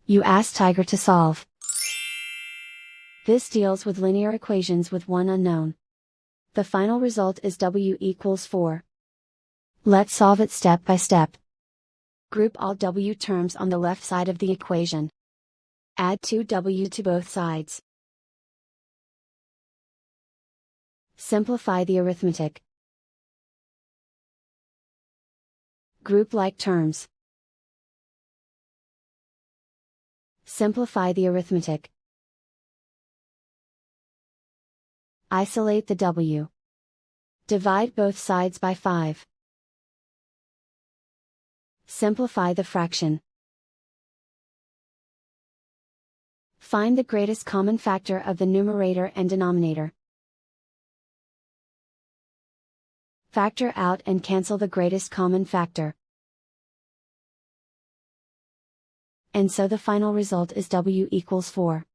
You ask Tiger to solve. This deals with linear equations with one unknown. The final result is W equals 4. Let's solve it step by step. Group all W terms on the left side of the equation. Add 2W to both sides. Simplify the arithmetic. Group like terms. Simplify the arithmetic. Isolate the W. Divide both sides by 5. Simplify the fraction. Find the greatest common factor of the numerator and denominator. Factor out and cancel the greatest common factor. And so the final result is W equals 4.